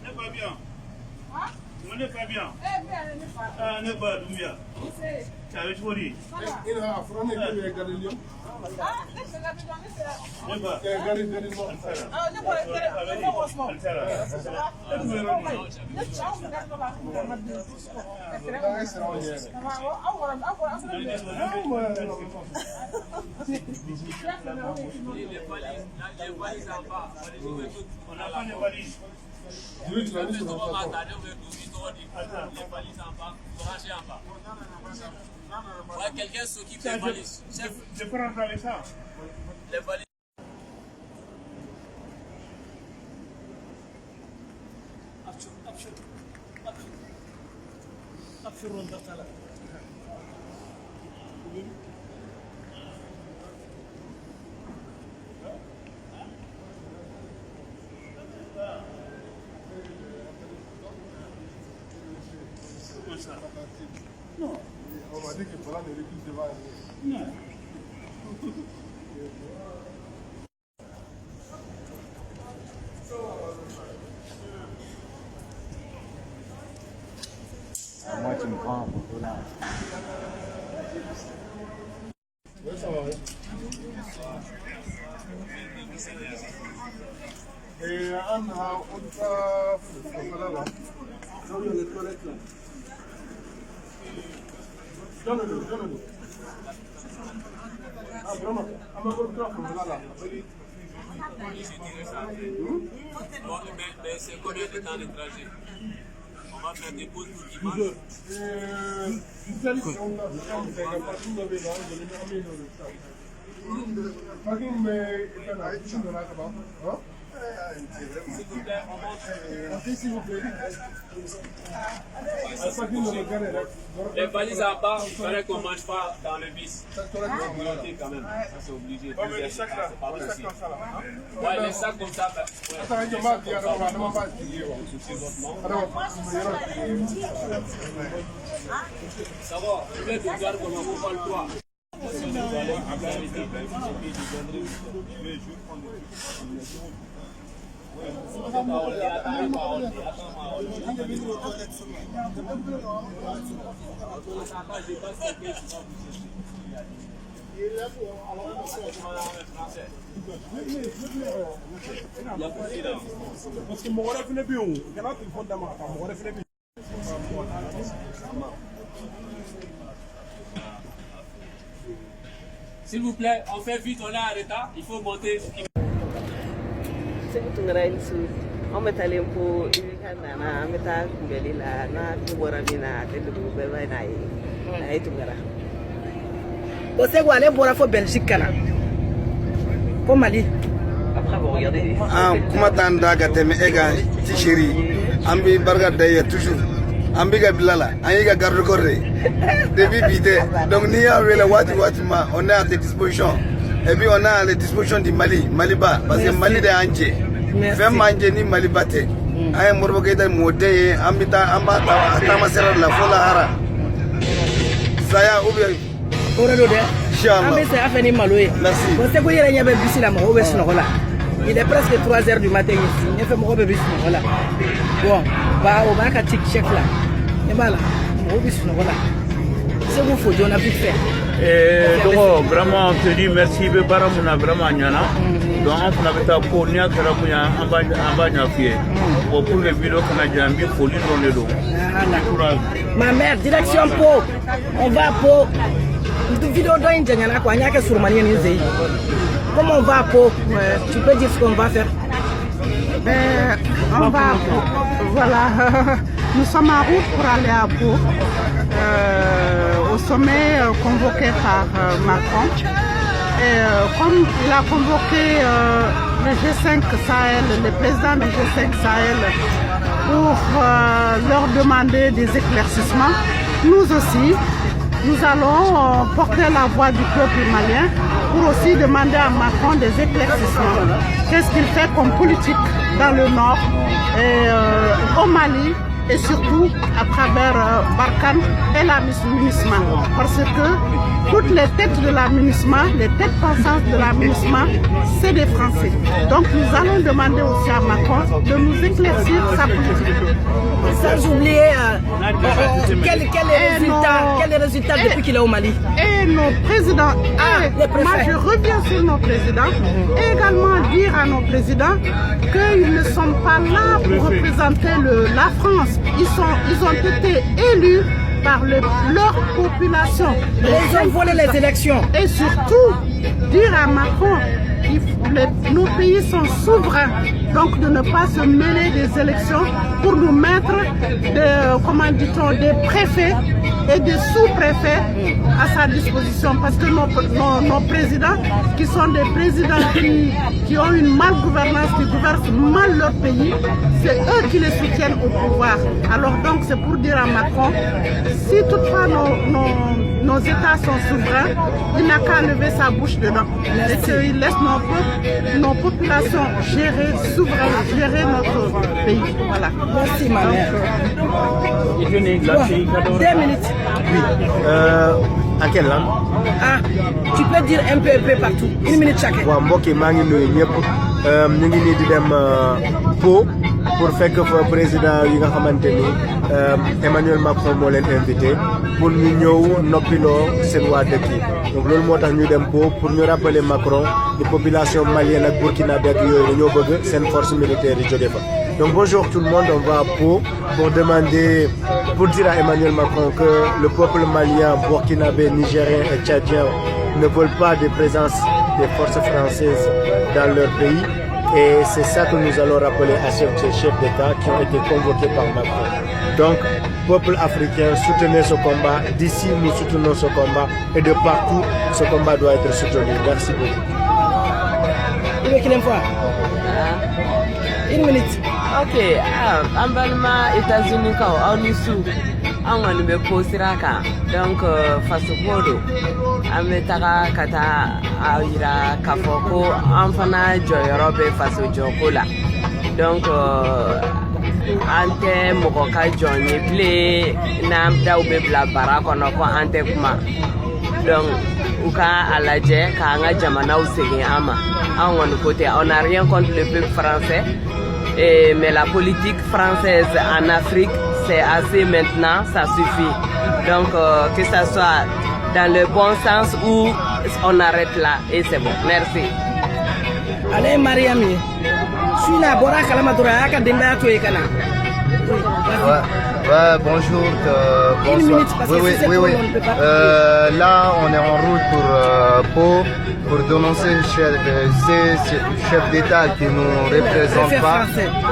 N'est pas bien. On n'est pas bien. Ah, n'est pas bien. Tu as répondu. Il a affronté le Galileo. Ah, c'est la n'est pas. On a pas de valises. Quelqu'un s'occupe des valises. Je peux rentrer avec ça. Les valises. Non. On m'a dit que voilà le recul devant. Non. Moi, tu me prends un photo là. Oui, ça va, oui. Et on a là. Dans les toilettes là. Donne-le, donne-le. Ah, vraiment. On m'a dit là. Mais c'est combien de temps de trajet? On va faire des pauses pour dimanche. Les valises à part, il fallait qu'on ne mange pas dans le bus. Quand même. Ça, c'est obligé. Les sacs là, les sacs comme ça là. Ouais, les sacs comme ça. Ça va, je vais te dire comment on ne parle pas. Parce que mon rêve n'est plus où. Il y a un téléphone dans ma femme. Mon rêve n'est plus. S'il vous plaît, on fait vite, on est en retard. Il faut monter. C'est tout le monde. On met à l'impôt, il y a un métal, il y a un boramina, il y a un tout gara. C'est quoi les boras pour Belgique là? Pour Mali. Après, vous regardez. Ah, comment t'as d'agate, mais égal, Tichiri, Ambi Barga d'ailleurs, toujours. Ambiga Bilala, Aïga Garde-Corre, depuis Bité. Donc, nous avons Watima, on est à tes dispositions. Et puis, on a à la disposition du Mali, Maliba, parce que Mali est entier. Fais manger ni Malibate. Aïe, Morbogueda, Modé, Ambita, Ambata, Atamasera, la Fola, Saya, Oubien. Merci. Il est presque 3 h du matin ici. Il fait mon bébé. Bon, bah, on va à check là. Et voilà, c'est vous faut on a pu faire. Donc, vraiment, on te dit merci, Baramuna, vraiment, Nyana. Donc, on a fait un peu de Karabuya, en Bagnafier. Pour le vidéo canadien, il faut lire dans le dos. Ma mère, direction Po. On va à Po. Une vidéo dans une Djangana, quoi, il n'y a que sur Mani Nizei. Comment on va à Po? Tu peux dire ce qu'on va faire? On va à Po. Voilà. Nous sommes en route pour aller à Pau, au sommet convoqué par Macron. Et comme il a convoqué le G5 Sahel, le président du G5 Sahel, pour leur demander des éclaircissements, nous aussi, nous allons porter la voix du peuple malien pour aussi demander à Macron des éclaircissements. Qu'est-ce qu'il fait comme politique dans le nord et au Mali et surtout à travers Barkhane et la MINUSMA. Parce que toutes les têtes de la MINUSMA, les têtes pensantes de la MINUSMA, c'est des Français. Donc nous allons demander aussi à Macron de nous éclaircir sa politique. Sans oublier quel est le résultat depuis qu'il est au Mali. Et nos présidents, moi je reviens sur nos présidents, et également dire à nos présidents qu'ils ne sont pas là pour représenter la France. Ils ont été élus par leur population. Ils ont volé les élections. Et surtout, dire à Macron, nos pays sont souverains, donc de ne pas se mêler des élections pour nous mettre des préfets et des sous-préfets à sa disposition. Parce que nos présidents, qui sont des présidents qui ont une malgouvernance, qui gouvernent mal leur pays, c'est eux qui les soutiennent au pouvoir. Alors donc c'est pour dire à Macron, si toutefois nos États sont souverains, il n'a qu'à lever sa bouche dedans. Et qu'il laisse nos populations gérer notre pays. Voilà. Merci ma mère. 2 minutes. Oui. À quelle langue? Tu peux dire un peu partout. 1 minute chacun. Waaw mbokk yi maa ngi nuyu ñëpp ñu ngi nii di dem Po pour fekk fa président yi nga xamante ni Emmanuel Macron moo leen invité pour ñu ñëw noppiloo seen waa dëkk yi. Donc loolu moo tax ñu dem Po pour ñu rappeler Macron ni population malienne ak burkinabé ak yooyu dañoo bëgg seen force militaire yi jóge fa. Donc bonjour tout le monde, on va à Pau pour dire à Emmanuel Macron que le peuple malien, burkinabé, nigérien et tchadien ne veulent pas de présence des forces françaises dans leur pays. Et c'est ça que nous allons rappeler à ces chefs d'État qui ont été convoqués par Macron. Donc, peuple africain, soutenez ce combat. D'ici, nous soutenons ce combat. Et de partout, ce combat doit être soutenu. Merci beaucoup. 1 minute. Ok, an balima États-Unis kaw aw ni su an kɔni bɛ ko sira kan donc faso ko don an bɛ taga ka taa a yira k'a fɔ ko an fana jɔyɔrɔ bɛ faso jɔko la donc an tɛ mɔgɔ ka jɔn ye bilen n'an daw bɛ bila bara kɔnɔ ko an tɛ kuma donc u ka a lajɛ k'an ka jamanaw segin an ma an kɔni ko tɛ on n'a rien contre le peuple français. Mais la politique française en Afrique, c'est assez maintenant, ça suffit. Donc, que ça soit dans le bon sens ou on arrête là et c'est bon. Merci. Allez, Mariami. Suna bora kalama dura aka demba to ekana. Ouais, bonjour. Bonsoir. Oui. Là, on est en route pour Pau pour dénoncer ces chefs d'État qui nous représentent pas,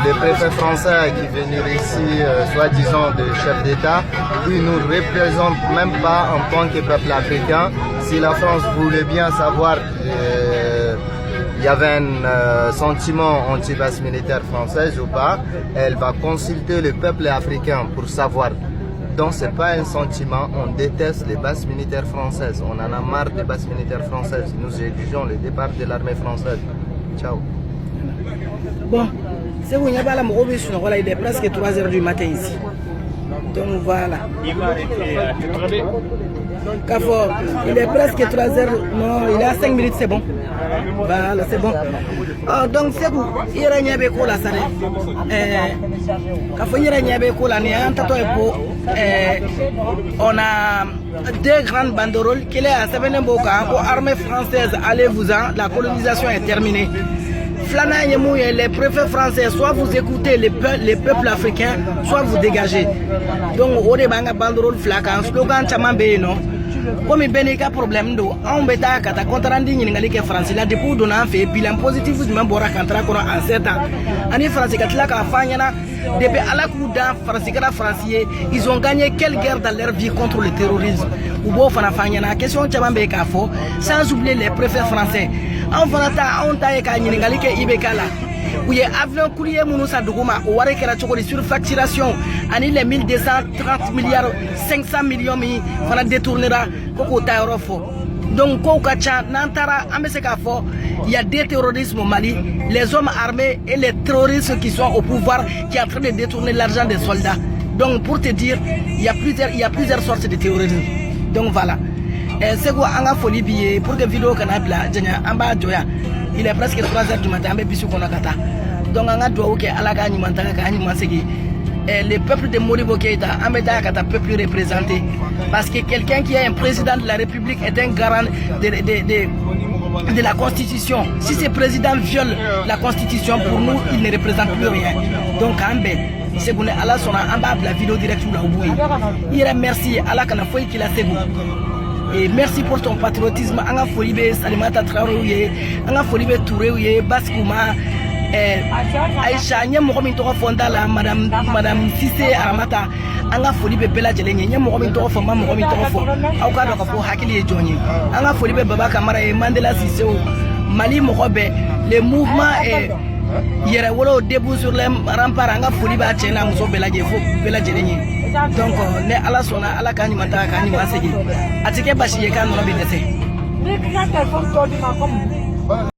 les préfets français qui viennent ici, soi-disant des chefs d'État, qui nous représentent même pas en tant que peuple africain. Si la France voulait bien savoir, il y avait un sentiment anti-base militaire française ou pas, elle va consulter le peuple africain pour savoir. Donc c'est pas un sentiment, on déteste les bases militaires françaises, on en a marre des bases militaires françaises, nous exigeons le départ de l'armée française. Ciao. Bon, c'est vous, il est presque 3h du matin ici. Donc voilà. Il est presque 3h, non, il est à 5 minutes, c'est bon. Voilà, c'est bon. Donc c'est vous, il y a on a 2 grandes banderoles qui est à Sebenemboka, armée française, allez-vous-en, la colonisation est terminée. Les préfets français, soit vous écoutez les peuples africains, soit vous dégagez. Donc, au début, banderole flacan, slogan chamambé, non? Comme il y a un problème, on peut dire que les Français, depuis qu'on a fait bilan positif, même pour en 7 ans. En France, depuis à la coup d'un Français, ils ont gagné quelle guerre dans leur vie contre le terrorisme. Question sans oublier les préfets français. On va où il y a avion courrier Mounoussa Dougouma, au Warek la surfacturation, ani les 1230 milliards, 500 millions, on a détourné là, Koko Tairofo. Donc, Kokacha, Nantara, Amesekafo, il y a des terrorismes au Mali, les hommes armés et les terroristes qui sont au pouvoir, qui sont en train de détourner l'argent des soldats. Donc, pour te dire, il y a plusieurs sortes de terrorisme. Donc, voilà. C'est quoi, on a folie billet pour que vidéo qu'on a là, il est presque 3h du matin, mais puis qu'on a kata. Donc, on a droit à la gagne, le peuple de Modibo Keïta, un peuple représenté. Parce que quelqu'un qui est un président de la République est un garant de la Constitution. Si ce président viole la Constitution, pour nous, il ne représente plus rien. Donc, c'est bon, Allah sona la vidéo directe là au bout. Il remercie Allah kana foi qu'il a segou. Et merci pour ton patriotisme. Anga Folibe Salimata Traoré, Anga Folibe Touré, Baskouma, Aïcha, Nyamoromi Toro Fondala, Madame Cissé Aramata, Anga Folibe Bella Jelene, Nyamoromi Toro Foma, Moromi Toro, Aukada Kapo Hakili et Johnny, Anga Folibe Baba Kamara et Mandela Sisseo, Mali Morobe, les mouvements et Yerewolo debout sur les remparts, Anga Foliba Chena, Mousso Bella Jelene. Donc, ne ala sona ala kani mata kani masegi atike bashi ye kan no bi dese